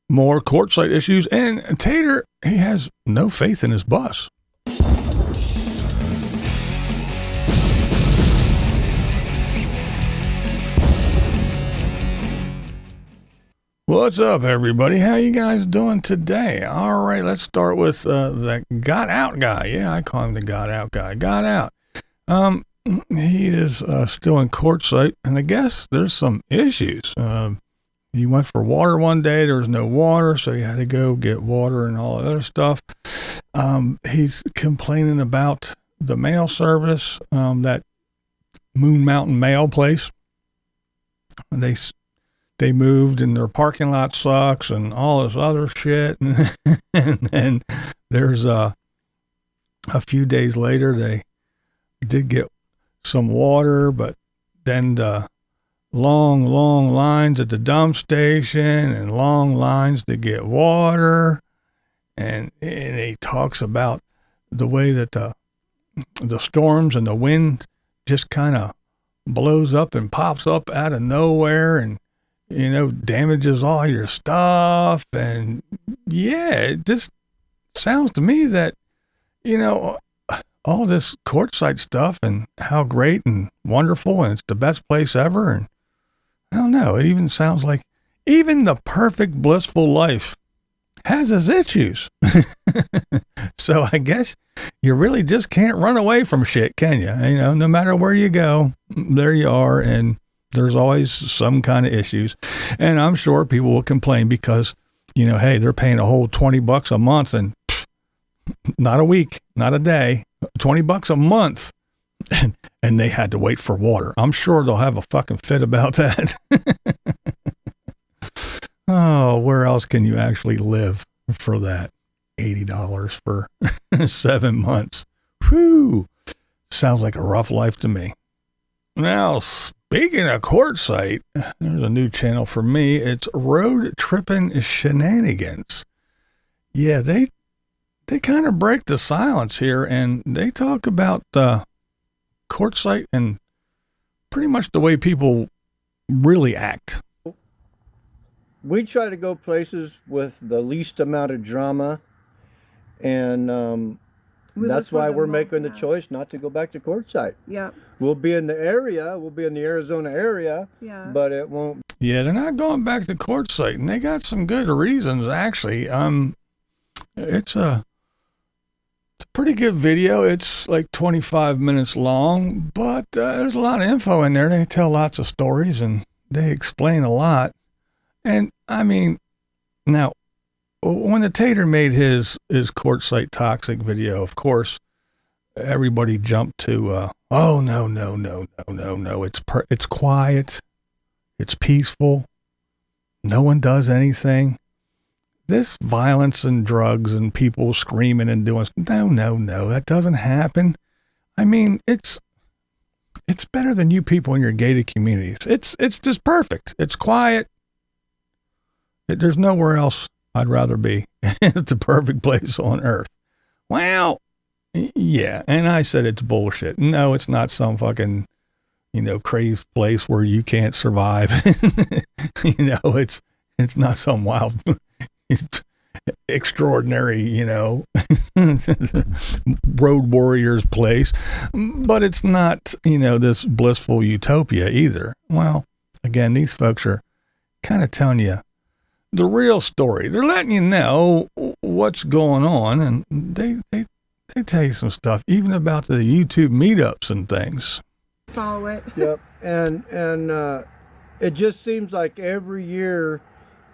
more Quartzsite issues, and Tater, he has no faith in his bus. What's up, everybody? How you guys doing today? All right, let's start with the Got Out guy. Yeah, I call him the Got Out guy. Got Out. He is still in Quartzsite, and I guess there's some issues. He went for water one day. There was no water, so he had to go get water and all that other stuff. He's complaining about the mail service, that Moon Mountain mail place. They moved and their parking lot sucks and all this other shit. And there's a few days later, they did get some water, but then the long lines at the dump station and long lines to get water. And he talks about the way that the storms and the wind just kind of blows up and pops up out of nowhere and, damages all your stuff. And yeah, it just sounds to me that, all this Quartzsite stuff and how great and wonderful and it's the best place ever. And I don't know, it even sounds like even the perfect blissful life has its issues. So I guess you really just can't run away from shit, can you? No matter where you go, there you are. And there's always some kind of issues. And I'm sure people will complain because, hey, they're paying a whole $20 a month and not a week, not a day, $20 a month. And they had to wait for water. I'm sure they'll have a fucking fit about that. Oh, where else can you actually live for that? $80 for 7 months. Whew. Sounds like a rough life to me. Now, speaking of Quartzsite, there's a new channel for me. It's Trippin Shenanigans. Yeah, they kind of break the silence here, and they talk about Quartzsite and pretty much the way people really act. We try to go places with the least amount of drama, and that's why we're making the choice not to go back to Quartzsite. Yeah. We'll be in the area, we'll be in the Arizona area, but it won't. Yeah, they're not going back to Quartzsite, and they got some good reasons, actually. It's a pretty good video. It's like 25 minutes long, but there's a lot of info in there. They tell lots of stories, and they explain a lot. And, I mean, now, when the Tater made his Quartzsite toxic video, of course, everybody jumped to, oh, no. It's quiet. It's peaceful. No one does anything. This violence and drugs and people screaming and doing, no, that doesn't happen. I mean, it's better than you people in your gated communities. It's just perfect. It's quiet. There's nowhere else I'd rather be. It's the perfect place on earth. Well, yeah. And I said it's bullshit. No, it's not some fucking, crazy place where you can't survive. It's not some wild, extraordinary, road warriors place, but it's not, this blissful utopia either. Well, again, these folks are kind of telling you the real story. They're letting you know what's going on, and they tell you some stuff, even about the YouTube meetups and things. Follow it. Yep, and it just seems like every year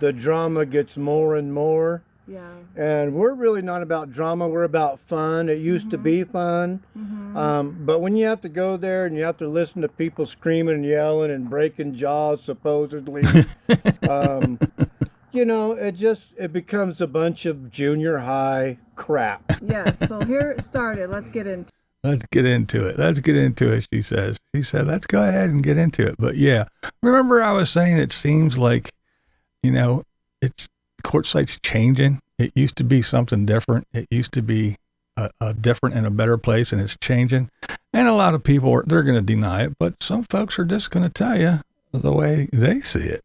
the drama gets more and more. Yeah. And we're really not about drama. We're about fun. It used to be fun. But when you have to go there and you have to listen to people screaming and yelling and breaking jaws, supposedly, it becomes a bunch of junior high crap. Yeah, so here it started. Let's get into it, she says. He said, let's go ahead and get into it. But yeah, remember I was saying it seems like, it's Quartzsite's changing. It used to be something different. It used to be a different and a better place, and it's changing. And a lot of people, they're going to deny it, but some folks are just going to tell you the way they see it.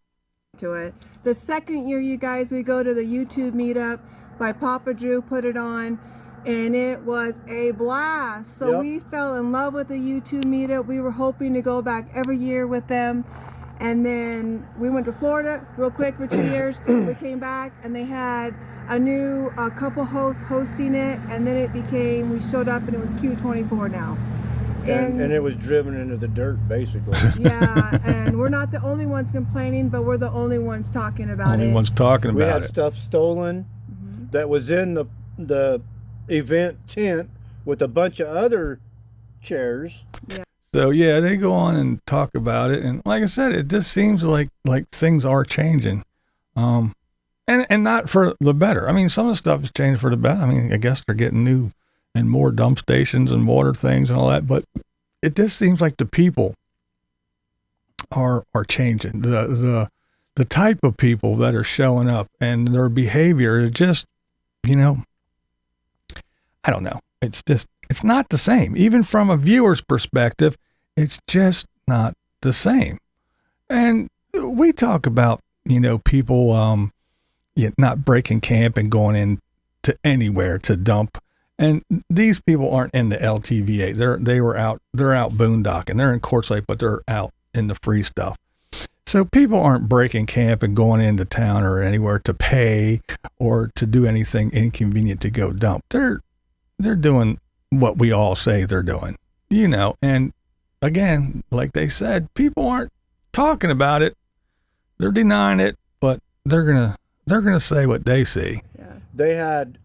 to it. The second year, you guys, we go to the YouTube meetup by Papa Drew, put it on, and it was a blast. So we fell in love with the YouTube meetup. We were hoping to go back every year with them. And then we went to Florida real quick for 2 years. We came back and they had a couple hosts hosting it. And then we showed up and it was Q24 now. And it was driven into the dirt, basically. Yeah, and we're not the only ones complaining, but we're the only ones talking about Only it. ones talking about it. We had stuff stolen that was in the event tent with a bunch of other chairs. Yeah. So yeah, they go on and talk about it, and like I said, it just seems like things are changing, and not for the better. I mean, some of the stuff has changed for the better. I mean, I guess they're getting new and more dump stations and water things and all that, but it just seems like the people are changing. The type of people that are showing up and their behavior is just, I don't know. It's not the same. Even from a viewer's perspective, it's just not the same. And we talk about, people not breaking camp and going into anywhere to dump. And these people aren't in the LTVA. They're out boondocking. They're in Quartzsite, but they're out in the free stuff. So people aren't breaking camp and going into town or anywhere to pay or to do anything inconvenient to go dump. They're doing what we all say they're doing, and again, like they said, people aren't talking about it. They're denying it, but they're gonna say what they see. Yeah. They had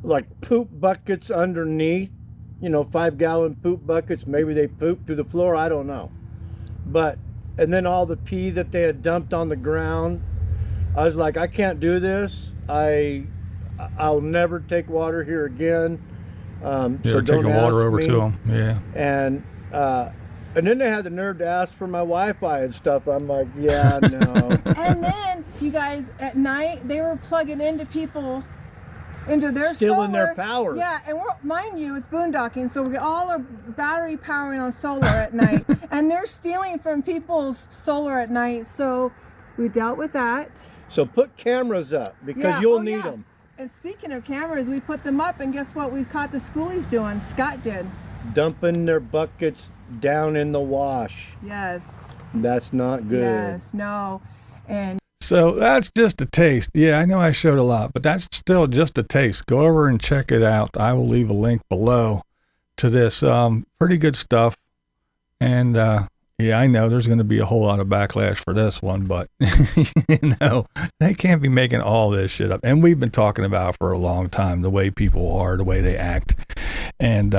like poop buckets underneath, 5-gallon poop buckets. Maybe they pooped to the floor. I don't know. And then all the pee that they had dumped on the ground. I was like, I can't do this. I'll never take water here again. So taking water over to them. Yeah. And then they had the nerve to ask for my Wi-Fi and stuff. I'm like, yeah, no. And then you guys at night they were plugging into their Stealing solar. their power. Yeah, and mind you, it's boondocking, so we get all our battery powering on solar at night, and they're stealing from people's solar at night. So we dealt with that. So put cameras up because you'll need them. And speaking of cameras, we put them up, and guess what? We caught the schoolies doing. Scott did. Dumping their buckets down in the wash. Yes. That's not good. Yes. No. And so that's just a taste. Yeah, I know I showed a lot, but that's still just a taste. Go over and check it out. I will leave a link below to this. Pretty good stuff. And yeah, I know there's going to be a whole lot of backlash for this one, but they can't be making all this shit up. And we've been talking about for a long time, the way people are, the way they act. And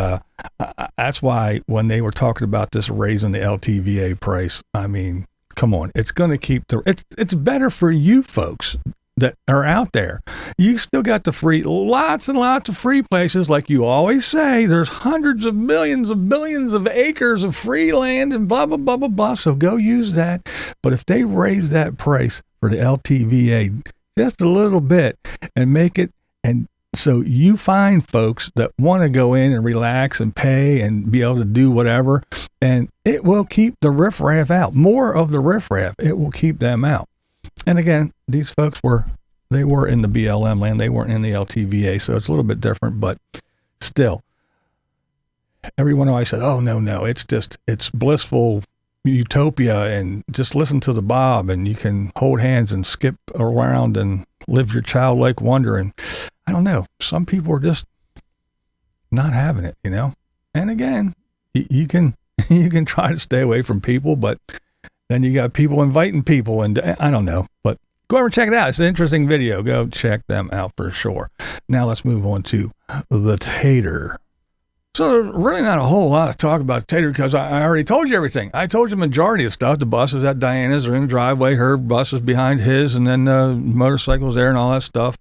that's why when they were talking about this raising the LTVA price, I mean, come on, it's going to keep it's better for you folks that are out there. You still got lots and lots of free places. Like you always say, there's hundreds of millions of billions of acres of free land and blah, blah, blah, blah, blah. So go use that. But if they raise that price for the LTVA just a little bit and make it, and so you find folks that want to go in and relax and pay and be able to do whatever, and it will keep the riffraff out. More of the riffraff, it will keep them out. And again, these folks were in the BLM land. They weren't in the LTVA, so it's a little bit different, but still, everyone always said, oh, no, it's blissful utopia, and just listen to the Bob, and you can hold hands and skip around and live your childlike wonder. And I don't know, some people are just not having it, And again, you can try to stay away from people, but then you got people inviting people, and I don't know, but go over and check it out. It's an interesting video. Go check them out for sure. Now let's move on to the Tater. So there's really not a whole lot to talk about Tater because I already told you everything. I told you the majority of stuff. The buses at Diana's are in the driveway. Her bus is behind his, and then motorcycles there and all that stuff.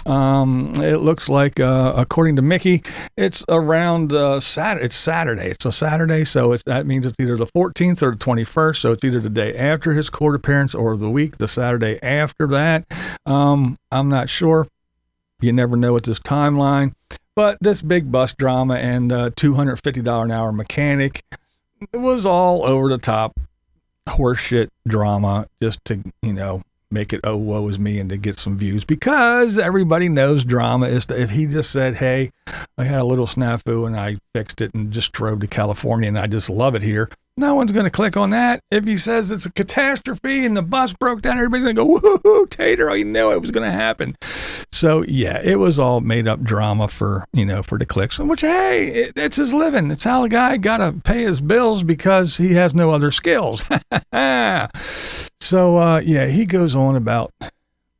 It looks like, according to Mickey, it's around Saturday. It's Saturday. It's a Saturday, so that means it's either the 14th or the 21st. So it's either the day after his court appearance or the Saturday after that. I'm not sure. You never know with this timeline. But this big bus drama and $250 an hour mechanic, it was all over the top. horseshit drama just to, make it, oh, woe is me, and to get some views, because everybody knows drama is, if he just said, hey, I had a little snafu and I fixed it and just drove to California and I just love it here, no one's going to click on that. If he says it's a catastrophe and the bus broke down, everybody's going to go, woohoo, Tater, I knew it was going to happen. So yeah, it was all made up drama for the clicks, which, hey, it's his living. It's how the guy got to pay his bills because he has no other skills. So, yeah, he goes on about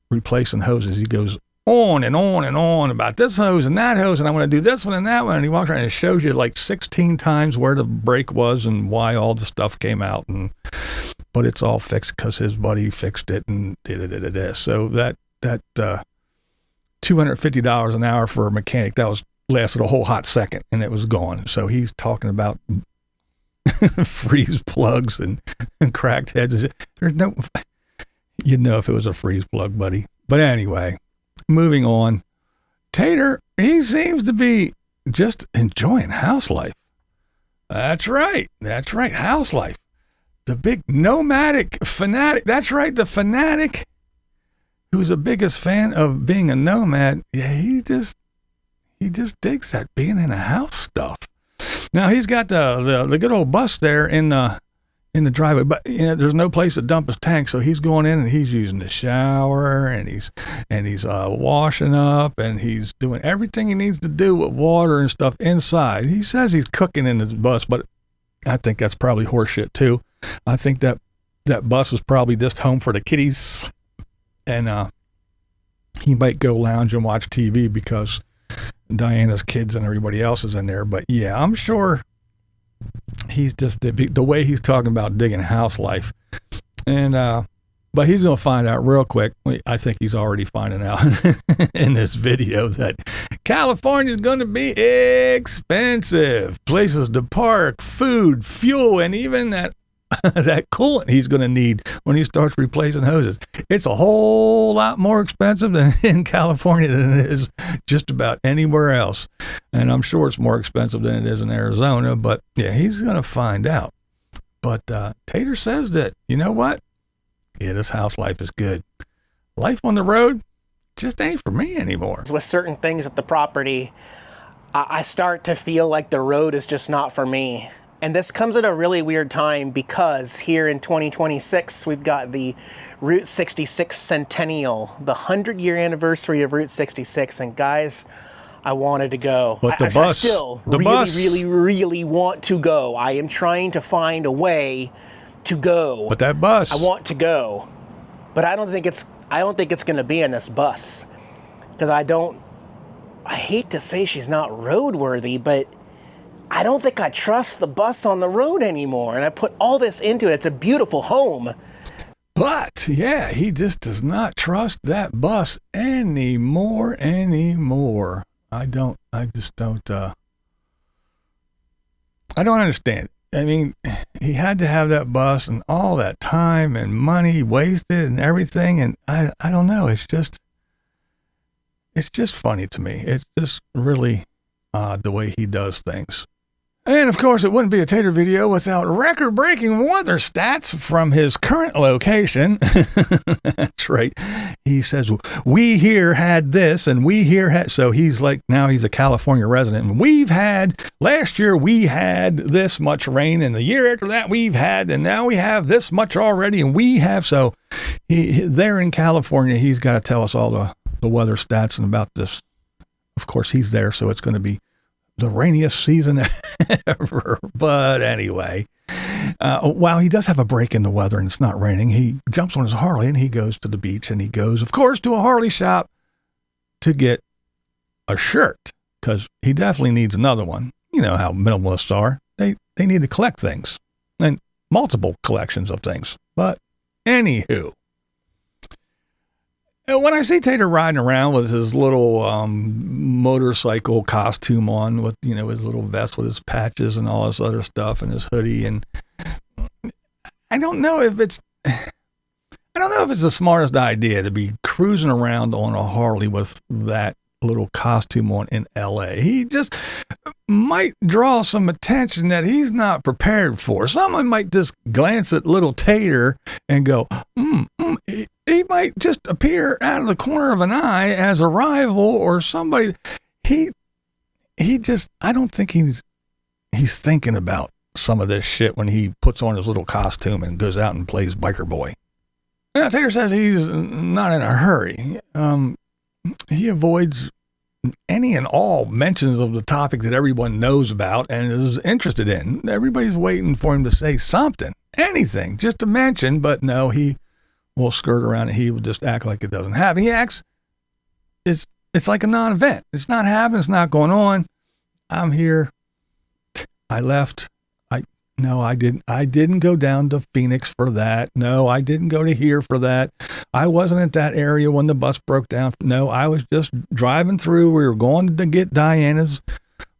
replacing hoses. He goes on and on and on about this hose and that hose, and I want to do this one and that one. And he walks around and shows you like 16 times where the break was and why all the stuff came out. But it's all fixed because his buddy fixed it and da-da-da-da-da. So that $250 an hour for a mechanic, lasted a whole hot second and it was gone. So he's talking about freeze plugs and cracked heads. There's no, if it was a freeze plug, buddy. But anyway, moving on. Tater, he seems to be just enjoying house life. That's right. House life. The big Nomadic Fanatic. That's right. The Fanatic, who's the biggest fan of being a nomad. Yeah, he just digs that being in a house stuff. Now he's got the good old bus there in the driveway, but there's no place to dump his tank, so he's going in and he's using the shower and he's washing up and he's doing everything he needs to do with water and stuff inside. He says he's cooking in his bus, but I think that's probably horseshit too. I think that bus was probably just home for the kiddies, and he might go lounge and watch TV because Diana's kids and everybody else is in there. But yeah, I'm sure he's just the way he's talking about digging house life, and but he's gonna find out real quick. I think he's already finding out in this video that California's gonna be expensive. Places to park, food, fuel, and even that coolant he's going to need when he starts replacing hoses. It's a whole lot more expensive in California than it is just about anywhere else. And I'm sure it's more expensive than it is in Arizona, but yeah, he's going to find out. But Tater says that, you know what? Yeah, this house life is good. Life on the road just ain't for me anymore. With certain things at the property, I start to feel like the road is just not for me. And this comes at a really weird time because here in 2026, we've got the Route 66 Centennial, the 100-year anniversary of Route 66. And guys, I wanted to go. But the bus, I still really want to go. I am trying to find a way to go. But that bus, I want to go, but I don't think it's going to be in this bus because I hate to say she's not roadworthy, but I don't think I trust the bus on the road anymore, and I put all this into it. It's a beautiful home. But, yeah, he just does not trust that bus anymore. I don't understand. I mean, he had to have that bus and all that time and money wasted and everything, and I don't know. It's just funny to me. It's just really odd the way he does things. And of course, it wouldn't be a Tater video without record-breaking weather stats from his current location. That's right. He says, we here had this and we here had, so he's like, now he's a California resident. And last year we had this much rain, and the year after that we've had, and now we have this much already, and we have, so there in California, he's got to tell us all the weather stats and about this. Of course, he's there, so it's going to be the rainiest season ever. But anyway, while he does have a break in the weather and it's not raining, he jumps on his Harley and he goes to the beach, and he goes, of course, to a Harley shop to get a shirt, because he definitely needs another one. You know how minimalists are. They need to collect things, and multiple collections of things. But anywho, when I see Tater riding around with his little motorcycle costume on, with his little vest with his patches and all this other stuff, and his hoodie, and I don't know if it's the smartest idea to be cruising around on a Harley with that little costume on in LA. He just might draw some attention that he's not prepared for. Someone might just glance at little Tater and go, he might just appear out of the corner of an eye as a rival or somebody. He just, I don't think he's thinking about some of this shit when he puts on his little costume and goes out and plays biker boy. Now, Tater says he's not in a hurry. He avoids any and all mentions of the topic that everyone knows about and is interested in. Everybody's waiting for him to say something, anything, just to mention, but no, he will skirt around and he will just act like it doesn't happen. He acts, it's like a non-event. It's not happening. It's not going on. I'm here. I left. No, I didn't. I didn't go down to Phoenix for that. No, I didn't go to here for that. I wasn't at that area when the bus broke down. No, I was just driving through. We were going to get Diana's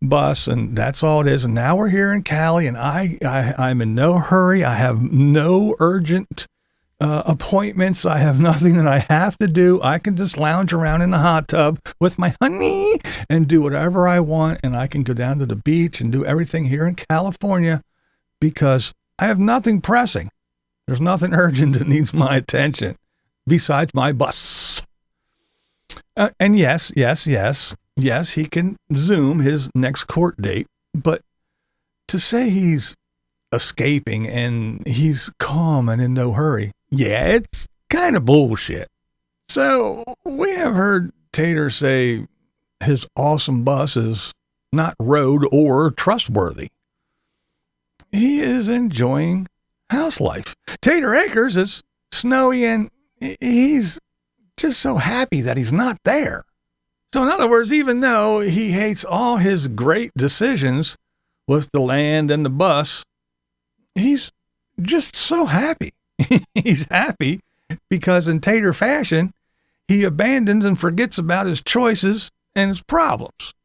bus, and that's all it is. And now we're here in Cali, and I'm in no hurry. I have no urgent appointments. I have nothing that I have to do. I can just lounge around in the hot tub with my honey and do whatever I want, and I can go down to the beach and do everything here in California, because I have nothing pressing. There's nothing urgent that needs my attention besides my bus. And yes, he can Zoom his next court date, but to say he's escaping and he's calm and in no hurry, yeah, it's kind of bullshit. So we have heard Tater say his awesome bus is not road or trustworthy. He is enjoying house life. Tater Acres is snowy and he's just so happy that he's not there. So in other words, even though he hates all his great decisions with the land and the bus, he's just so happy. He's happy because in Tater fashion, he abandons and forgets about his choices and his problems.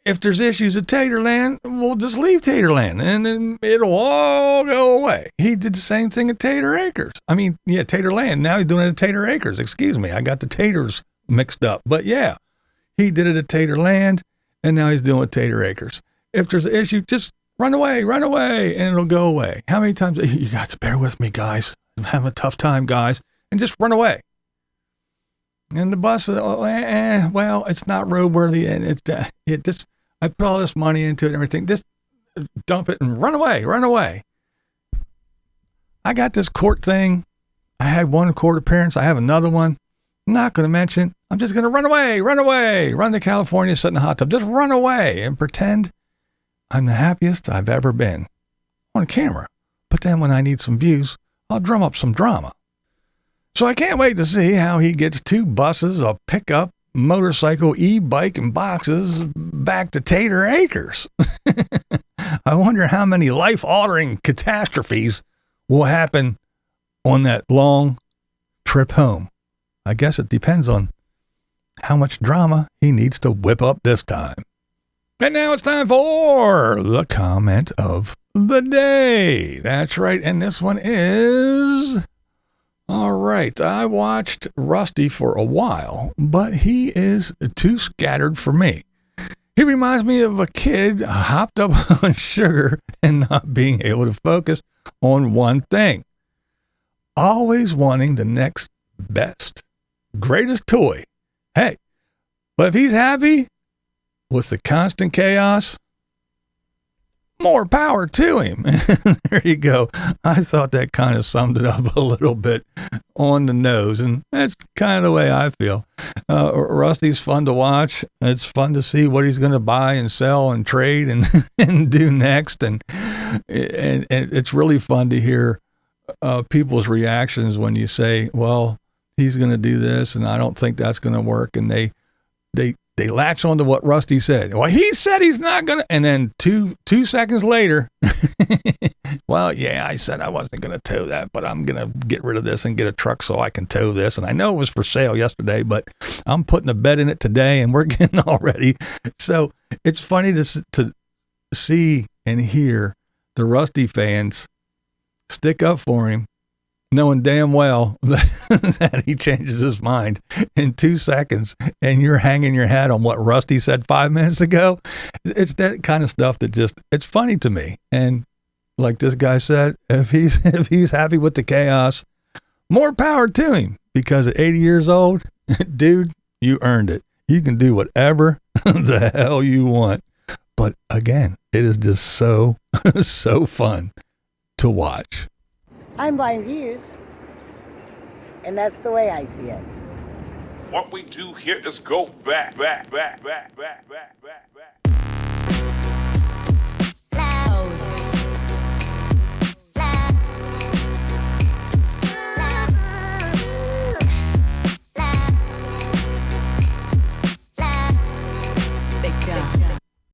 If there's issues at Taterland, we'll just leave Taterland and then it'll all go away. He did the same thing at Tater Acres. Taterland. Now he's doing it at Tater Acres. Excuse me. I got the taters mixed up. But yeah, he did it at Taterland and now he's doing it at Tater Acres. If there's an issue, just run away, and it'll go away. How many times? You got to bear with me, guys. I'm having a tough time, guys. And just run away. And the bus, well, it's not roadworthy, and it just, I put all this money into it and everything. Just dump it and run away. I got this court thing. I had one court appearance. I have another one. I'm not going to mention. I'm just going to run away, run to California, sit in the hot tub, just run away and pretend I'm the happiest I've ever been on camera. But then when I need some views, I'll drum up some drama. So I can't wait to see how he gets 2 buses, a pickup, motorcycle, e-bike, and boxes back to Tater Acres. I wonder how many life-altering catastrophes will happen on that long trip home. I guess it depends on how much drama he needs to whip up this time. And now it's time for the comment of the day. That's right, and this one is... All right, I watched Rusty for a while, but he is too scattered for me. He reminds me of a kid hopped up on sugar and not being able to focus on one thing. Always wanting the next best, greatest toy. Hey, but if he's happy with the constant chaos, more power to him. There you go. I thought that kind of summed it up a little bit on the nose, and that's kind of the way I feel. Rusty's fun to watch. It's fun to see what he's going to buy and sell and trade and do next, and it's really fun to hear people's reactions when you say, well, he's going to do this, and I don't think that's going to work, and they latch on to what Rusty said. Well, he said he's not going to, and then two seconds later, well, yeah, I said I wasn't going to tow that, but I'm going to get rid of this and get a truck so I can tow this. And I know it was for sale yesterday, but I'm putting a bed in it today and we're getting all ready. So it's funny to see and hear the Rusty fans stick up for him knowing damn well that he changes his mind in 2 seconds, and you're hanging your hat on what Rusty said 5 minutes ago. It's that kind of stuff that just, it's funny to me. And like this guy said, if he's happy with the chaos, more power to him, because at 80 years old, dude, you earned it. You can do whatever the hell you want. But again, it is just so fun to watch. I'm BlindViews, and that's the way I see it. What we do here is go back.